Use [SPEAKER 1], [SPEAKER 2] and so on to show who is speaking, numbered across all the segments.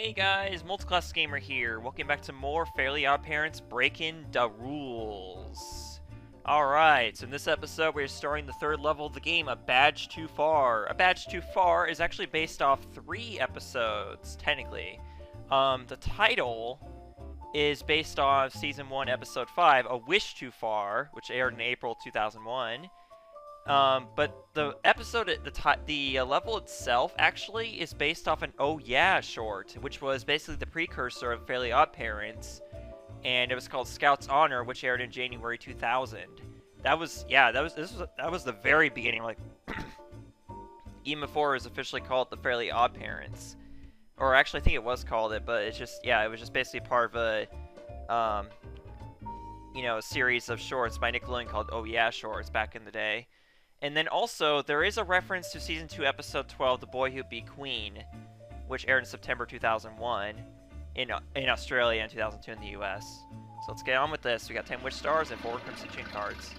[SPEAKER 1] Hey guys, Multiclass Gamer here. Welcome back to more Fairly OddParents Breaking the Rules. Alright, so in this episode we're starting the third level of the game, A Badge Too Far. A Badge Too Far is actually based off 3 episodes, technically. The title is based off Season 1, Episode 5, A Wish Too Far, which aired in April 2001. But the episode, the level itself actually is based off an Oh Yeah short, which was basically the precursor of Fairly OddParents, and it was called Scout's Honor, which aired in January 2000. That was the very beginning, like even before it was officially called the Fairly OddParents, or actually I think it was called it, but it's just it was just basically part of a a series of shorts by Nickelodeon called Oh Yeah shorts back in the day. And then also, there is a reference to Season 2, Episode 12, The Boy Who'd Be Queen, which aired in September 2001 in Australia and 2002 in the US. So let's get on with this. We got 10 Wish Stars and 4 Crimson Chain cards.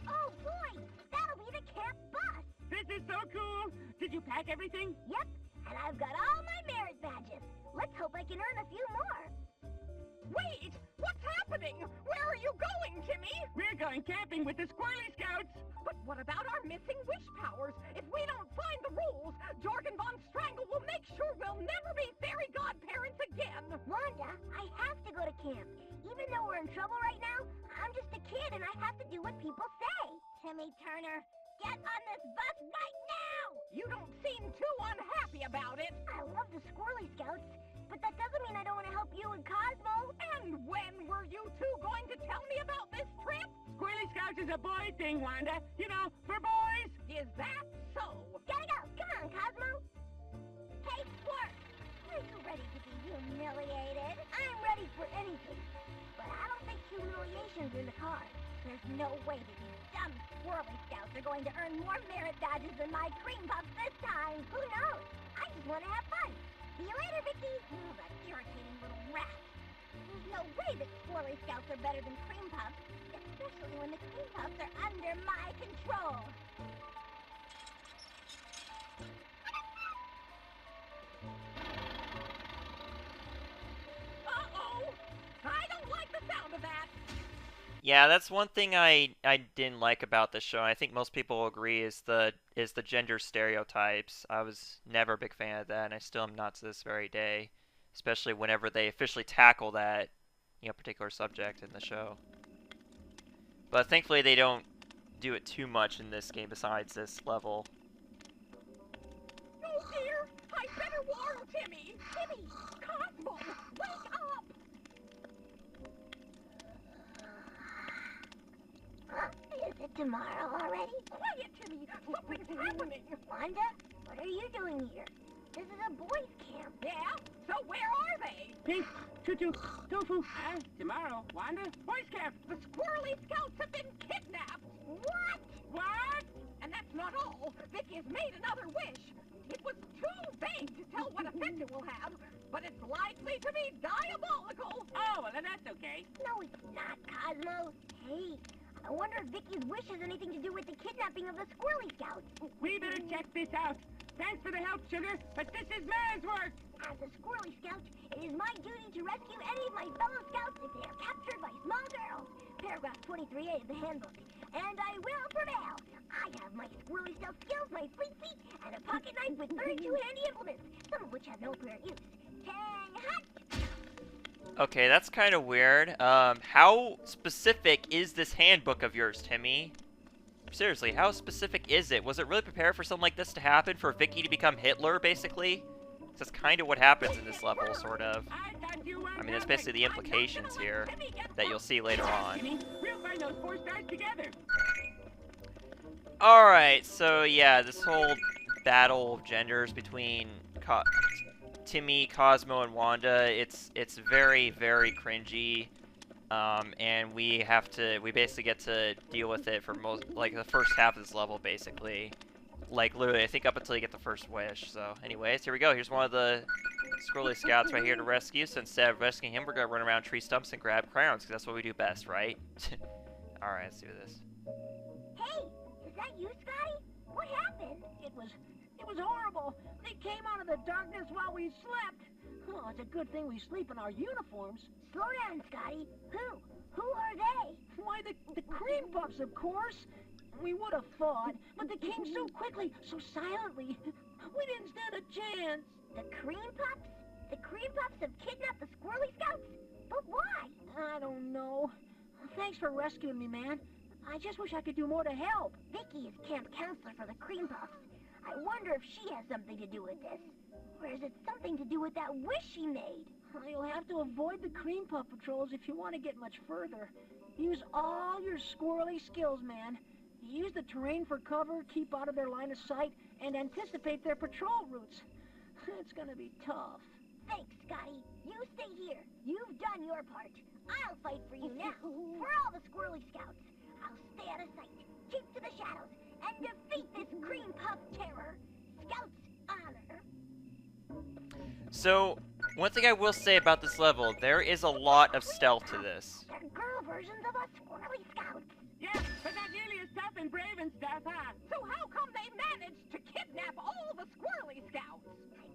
[SPEAKER 2] Oh boy, that'll be the camp bus!
[SPEAKER 3] This is so cool! Did you pack everything?
[SPEAKER 2] Yep, and I've got all my merit badges. Let's hope I can earn a few more.
[SPEAKER 3] Wait! What's happening? Where are you going, Timmy? We're going camping with the Squirrelly Scouts! But what about our missing wish powers? If we don't find the rules, Jorgen von Strangle will make sure we'll never be fairy godparents again!
[SPEAKER 2] Wanda, I have to go to camp. Even though we're in trouble right now, I'm just a kid and I have to do what people say. Timmy Turner, get on this bus right now!
[SPEAKER 3] You don't seem too unhappy about it!
[SPEAKER 2] I love the Squirrely Scouts, but that doesn't mean I don't want to help you and Cosmo.
[SPEAKER 3] And when were you two going to tell me about this trip? Squirrely Scouts is a boy thing, Wanda. You know, for boys. Is that so?
[SPEAKER 2] Gotta go. Come on, Cosmo. Hey, Squirt. Are you ready to be humiliated? I'm ready for anything. But I don't think humiliation's in the cards. There's no way that these dumb Squirrely Scouts are going to earn more merit badges than my Creme Puffs this time. Who knows? I just want to have fun. See you later, Vicky. Ooh, that irritating little rat. There's no way that Squirrely Scouts are better than Creme Puffs, especially when the Creme Puffs are under my control.
[SPEAKER 3] Uh-oh! I don't like the sound of that!
[SPEAKER 1] Yeah, that's one thing I didn't like about this show. I think most people will agree is the gender stereotypes. I was never a big fan of that, and I still am not to this very day, especially whenever they officially tackle that particular subject in the show. But thankfully they don't do it too much in this game besides this level.
[SPEAKER 3] Oh dear! I better warn Timmy! Timmy! Cosmo! Wake up!
[SPEAKER 2] Is it tomorrow already?
[SPEAKER 3] Quiet, Timmy! Something's happening!
[SPEAKER 2] Wanda, what are you doing here? This is a boys' camp.
[SPEAKER 3] Yeah? So where are they? Pink, Tutu, Tofu. Tomorrow, Wanda. Boys camp. The Squirrely Scouts have been kidnapped.
[SPEAKER 2] What?
[SPEAKER 3] What? And that's not all. Vicky has made another wish. It was too vague to tell what effect it will have, but it's likely to be diabolical. Oh, well, then that's okay.
[SPEAKER 2] No, it's not, Cosmo. Hey, I wonder if Vicky's wish has anything to do with the kidnapping of the Squirrely Scouts.
[SPEAKER 3] We better check this out. Thanks for the help, Sugar, but this is man's work.
[SPEAKER 2] As a Squirrely Scout, it is my duty to rescue any of my fellow Scouts if they are captured by small girls. Paragraph 23A of the handbook. And I will prevail. I have my Squirrely Scout skills, my fleet feet, and a pocket knife with 32 handy implements, some of which have no apparent use. Tang hut!
[SPEAKER 1] Okay, that's kind of weird. How specific is this handbook of yours, Timmy? Seriously, how specific is it? Was it really prepared for something like this to happen? For Vicky to become Hitler, basically? That's kind of what happens in this level, sort of. I mean, that's basically the implications here that you'll see later on.
[SPEAKER 3] We'll find those 4 stars together.
[SPEAKER 1] Alright, so yeah, this whole battle of genders between Timmy, Cosmo, and Wanda, it's very, very cringy. And we basically get to deal with it for the first half of this level, basically. Like, literally, I think up until you get the first wish. So, anyways, here we go. Here's one of the Squirrely Scouts right here to rescue. So instead of rescuing him, we're gonna run around tree stumps and grab crowns, because that's what we do best, right? Alright, let's do this.
[SPEAKER 2] Hey, is that you, Scotty? What happened?
[SPEAKER 3] It was horrible. They came out of the darkness while we slept. Oh, it's a good thing we sleep in our uniforms.
[SPEAKER 2] Slow down, Scotty. Who? Who are they?
[SPEAKER 3] Why, the Creme Puffs, of course. We would have fought, but they came so quickly, so silently. We didn't stand a chance.
[SPEAKER 2] The Creme Puffs? The Creme Puffs have kidnapped the Squirrelly Scouts? But why?
[SPEAKER 3] I don't know. Thanks for rescuing me, man. I just wish I could do more to help.
[SPEAKER 2] Vicky is camp counselor for the Creme Puffs. I wonder if she has something to do with this. Or is it something to do with that wish she made?
[SPEAKER 3] You'll have to avoid the Creme Puff patrols if you want to get much further. Use all your squirrely skills, man. Use the terrain for cover, keep out of their line of sight, and anticipate their patrol routes. It's gonna be tough.
[SPEAKER 2] Thanks, Scotty. You stay here. You've done your part. I'll fight for you now. For all the Squirrely Scouts. I'll stay out of sight, keep to the shadows, and defeat this Creme Puff terror. Scouts honor.
[SPEAKER 1] So, one thing I will say about this level, there is a lot of stealth to this.
[SPEAKER 2] They're girl versions of us Squirrely Scouts.
[SPEAKER 3] Yeah, but not nearly as tough and brave and stuff, huh? So how come they managed to kidnap all the Squirrely Scouts?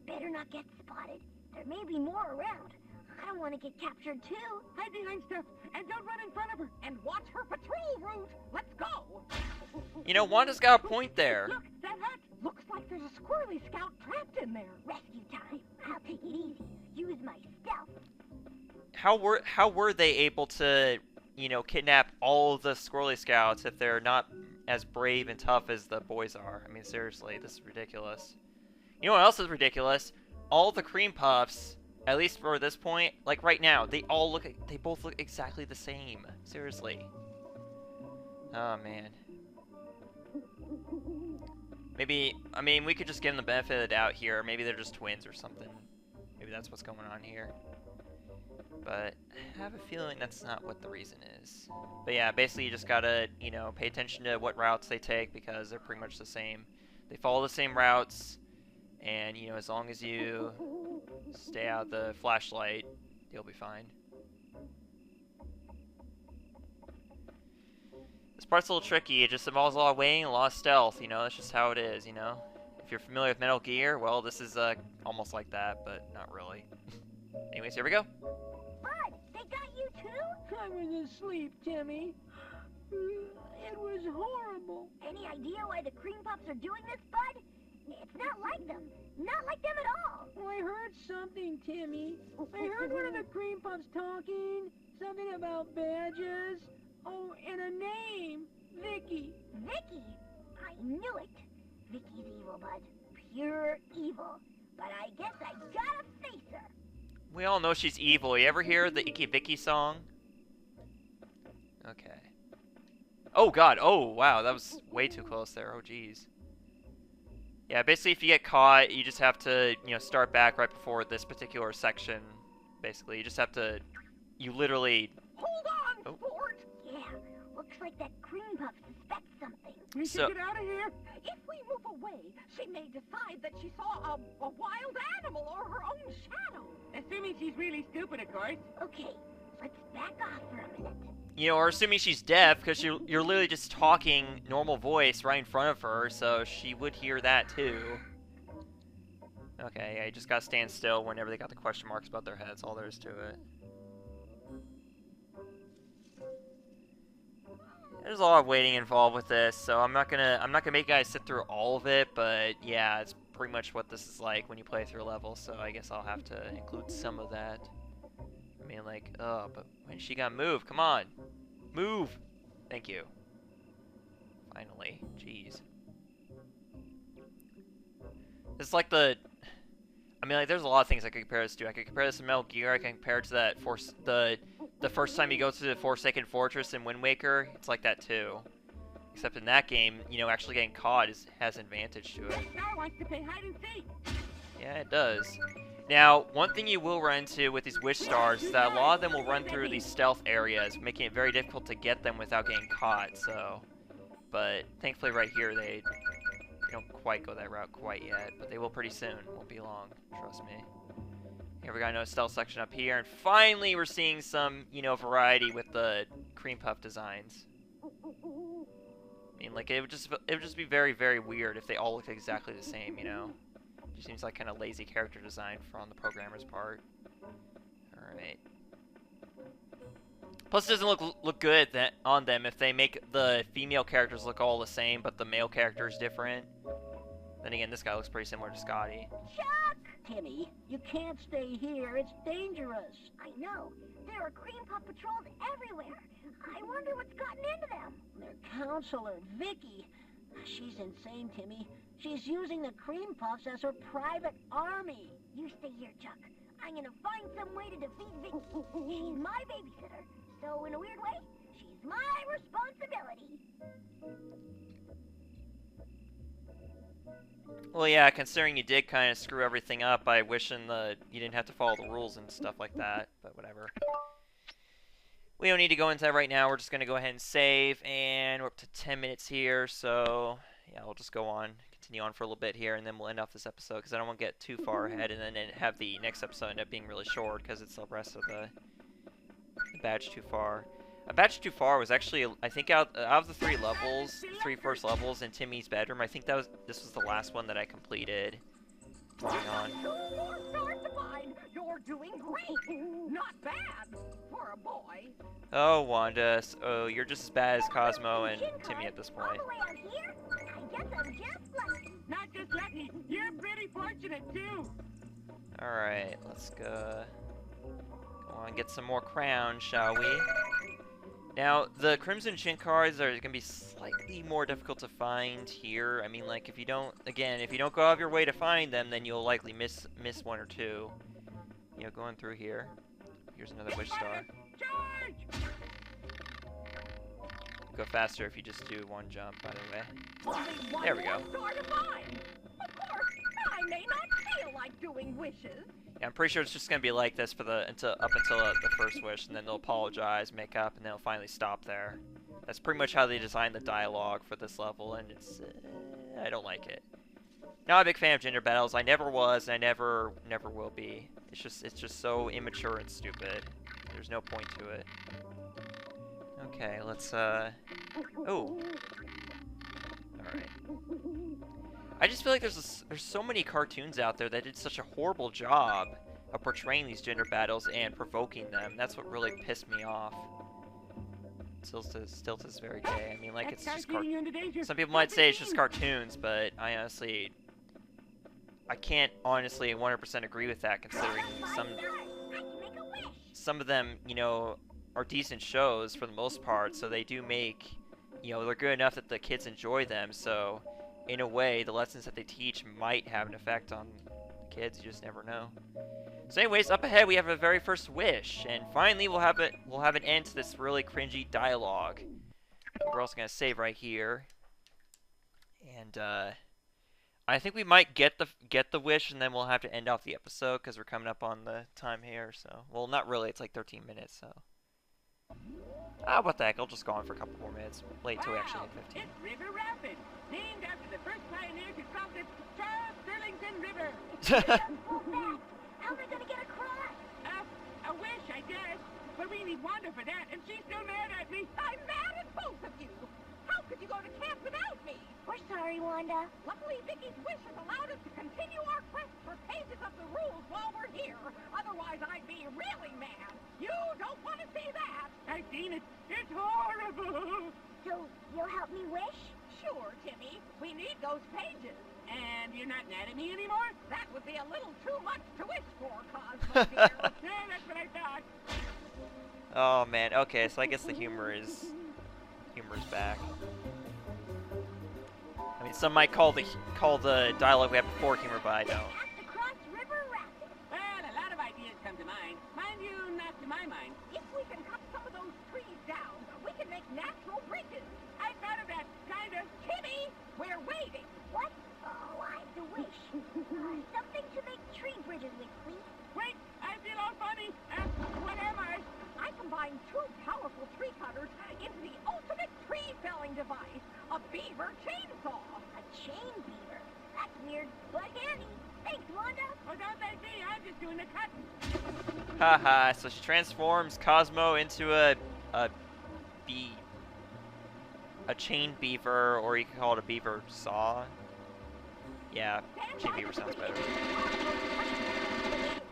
[SPEAKER 2] I better not get spotted. There may be more around. I don't want to get captured too.
[SPEAKER 3] Hide behind stuff, and don't run in front of her, and watch her patrol route. Let's go.
[SPEAKER 1] You know, Wanda's got a point there.
[SPEAKER 3] Look, that hut looks like there's a Squirrely Scout trapped in there.
[SPEAKER 2] Rescue time. I'll take it easy. Use my stealth.
[SPEAKER 1] How were they able to, you know, kidnap all the Squirrely Scouts if they're not as brave and tough as the boys are? I mean, seriously, this is ridiculous. You know what else is ridiculous? All the Creme Puffs, at least for this point, like right now, they both look exactly the same. Seriously. Oh, man. Maybe, I mean, we could just give them the benefit of the doubt here. Maybe they're just twins or something. Maybe that's what's going on here. But I have a feeling that's not what the reason is. But yeah, basically you just gotta, you know, pay attention to what routes they take because they're pretty much the same. They follow the same routes, and, you know, as long as you stay out of the flashlight, you'll be fine. This part's a little tricky. It just involves a lot of waiting and a lot of stealth, you know, that's just how it is, you know. If you're familiar with Metal Gear, well, this is almost like that, but not really. Anyways, here we go.
[SPEAKER 2] Bud, they got you too?
[SPEAKER 3] I was asleep, Timmy. It was horrible.
[SPEAKER 2] Any idea why the Creme Puffs are doing this, Bud? It's not like them. Not like them at all.
[SPEAKER 3] I heard something, Timmy. I heard one of the Creme Puffs talking. Something about badges. Oh, and a name. Vicky.
[SPEAKER 2] Vicky? I knew it. Vicky's evil, Bud. Pure evil. But I guess I gotta face her.
[SPEAKER 1] We all know she's evil. You ever hear the Icky Vicky song? Okay. Oh god, oh wow, that was way too close there, oh jeez. Yeah, basically if you get caught, you just have to, you know, start back right before this particular section. Basically, you just have to, you literally...
[SPEAKER 3] Hold on, sport!
[SPEAKER 2] Yeah, looks like that Creme Puff suspects something.
[SPEAKER 3] We
[SPEAKER 1] So-
[SPEAKER 3] should get out of here. If we move away, she may decide that she saw a wild animal or her own shadow. Assuming she's really stupid, of course.
[SPEAKER 2] Okay, let's back off for a minute.
[SPEAKER 1] You know, or assuming she's deaf, because you're literally just talking normal voice right in front of her, so she would hear that too. Okay, yeah, you just gotta stand still whenever they got the question marks above their heads, all there is to it. There's a lot of waiting involved with this, so I'm not gonna make you guys sit through all of it, but yeah, it's pretty much what this is like when you play through a level, so I guess I'll have to include some of that. I mean, like, oh, but when she got moved, come on, move! Thank you. Finally, jeez. It's like the, I mean, like, there's a lot of things I could compare this to. I could compare this to Metal Gear. I can compare it to that the first time you go to the Forsaken Fortress in Wind Waker. It's like that too. Except in that game, you know, actually getting caught has an advantage to it.
[SPEAKER 3] This guy wants to play hide and seek.
[SPEAKER 1] Yeah, it does. Now, one thing you will run into with these wish stars is that a lot of them will run through these stealth areas, making it very difficult to get them without getting caught, so... But, thankfully right here, they don't quite go that route quite yet, but they will pretty soon. Won't be long, trust me. Here we got another stealth section up here, and finally we're seeing some, you know, variety with the Creme Puff designs. I mean, like, it would just be very, very weird if they all looked exactly the same, you know? Just seems like kind of lazy character design from the programmer's part. Alright. Plus, it doesn't look good on them if they make the female characters look all the same, but the male character is different. Then again, this guy looks pretty similar to Scotty.
[SPEAKER 2] Chuck!
[SPEAKER 3] Timmy, you can't stay here. It's dangerous.
[SPEAKER 2] I know. There are Creme Puff patrols everywhere. I wonder what's gotten into them.
[SPEAKER 3] Their counselor, Vicky. She's insane, Timmy. She's using the Creme Puffs as her private army.
[SPEAKER 2] You stay here, Chuck. I'm gonna find some way to defeat Vicky. She's my babysitter. So, in a weird way, she's my responsibility.
[SPEAKER 1] Well, yeah, considering you did kind of screw everything up by wishing you didn't have to follow the rules and stuff like that, but whatever. We don't need to go into that right now. We're just going to go ahead and save, and we're up to 10 minutes here, so yeah, we'll just continue on for a little bit here, and then we'll end off this episode, because I don't want to get too far ahead and then have the next episode end up being really short, because it's the rest of the badge too far. A badge too far was actually, I think, out of the three first levels in Timmy's bedroom, I think this was the last one that I completed. Going on.
[SPEAKER 3] You're doing great. Not bad for a boy.
[SPEAKER 1] Oh, Wanda. Oh, you're just as bad as Cosmo and Timmy at this
[SPEAKER 2] All
[SPEAKER 1] point.
[SPEAKER 2] the way out here? I guess I'm just lucky.
[SPEAKER 3] Not just lucky. You're pretty fortunate, too.
[SPEAKER 1] Alright, let's go on, get some more crowns, shall we? Now, the Crimson Chin cards are going to be slightly more difficult to find here. I mean, like, if you don't go out of your way to find them, then you'll likely miss one or two. You know, going through here. Here's another wish star. Go faster if you just do one jump, by the way. There we go.
[SPEAKER 3] Of course, I may not feel like doing wishes.
[SPEAKER 1] Yeah, I'm pretty sure it's just gonna be like this for up until the first wish, and then they'll apologize, make up, and they'll finally stop there. That's pretty much how they designed the dialogue for this level, and it's I don't like it. Not a big fan of gender battles. I never was, and I never will be. It's just so immature and stupid. There's no point to it. Okay, let's oh. All right. I just feel like there's so many cartoons out there that did such a horrible job of portraying these gender battles and provoking them. That's what really pissed me off. Still to this very day. I mean, like, it's just some people might say it's just cartoons, but I can't honestly 100% agree with that, considering some of them, you know, are decent shows for the most part, so they do make, you know, they're good enough that the kids enjoy them, so in a way, the lessons that they teach might have an effect on the kids. You just never know. So anyways, up ahead we have a very first wish, and finally we'll have an end to this really cringy dialogue. We're also gonna save right here, and I think we might get the wish, and then we'll have to end off the episode because we're coming up on the time here. So, well, not really. It's like 13 minutes. So. What the heck, I'll just go on for a couple more minutes. Wait till we actually hit 15.
[SPEAKER 3] It's River Rapids, named after the first pioneers who crossed the Charles Sterlington River.
[SPEAKER 2] How am I gonna get across?
[SPEAKER 3] A wish, I guess. But we need Wanda for that, and she's still mad at me. I'm mad at both of you. How could you go to camp without me?
[SPEAKER 2] We're sorry, Wanda.
[SPEAKER 3] Luckily, Vicky's wish has allowed us to continue our quest for pages of the rules while we're here. Otherwise, I'd be really mad. You don't want to see that. I've seen it. It's horrible.
[SPEAKER 2] So, you'll help me wish?
[SPEAKER 3] Sure, Timmy. We need those pages. And you're not mad at me anymore? That would be a little too much to wish for, Cosmo dear. Yeah, that's what I thought.
[SPEAKER 1] Oh man. Okay, so I guess the humor is back. I mean, some might call the dialogue we had before humor, but I don't.
[SPEAKER 2] Have to cross River Rapids.
[SPEAKER 3] Well, a lot of ideas come to mind. Mind you, not to my mind. If we can cut some of those trees down, we can make natural bridges. I thought of that, kind of. Timmy, we're waiting.
[SPEAKER 2] What? Oh, I have to wish. Something to make tree bridges with, please.
[SPEAKER 3] Wait, I feel all funny. What am I? I combined two powerful tree cutters into the ultimate tree felling device, a beaver chainsaw.
[SPEAKER 2] A chain beaver. That's weird, but handy. Thanks, Wanda.
[SPEAKER 3] Oh, don't thank me. I'm just doing the cutting.
[SPEAKER 1] Haha, so she transforms Cosmo into a chain beaver, or you can call it a beaver saw. Yeah, Jane Beaver sounds better.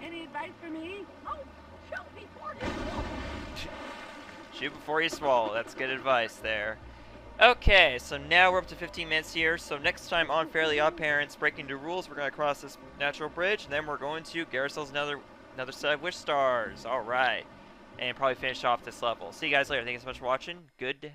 [SPEAKER 3] Any advice for me? Oh, shoot before you swallow.
[SPEAKER 1] Shoot before you swallow. That's good advice there. Okay, so now we're up to 15 minutes here. So next time on Fairly OddParents Breaking the Rules, we're going to cross this natural bridge, and then we're going to get ourselves another set of wish stars. All right. And probably finish off this level. See you guys later. Thank you so much for watching. Goodbye.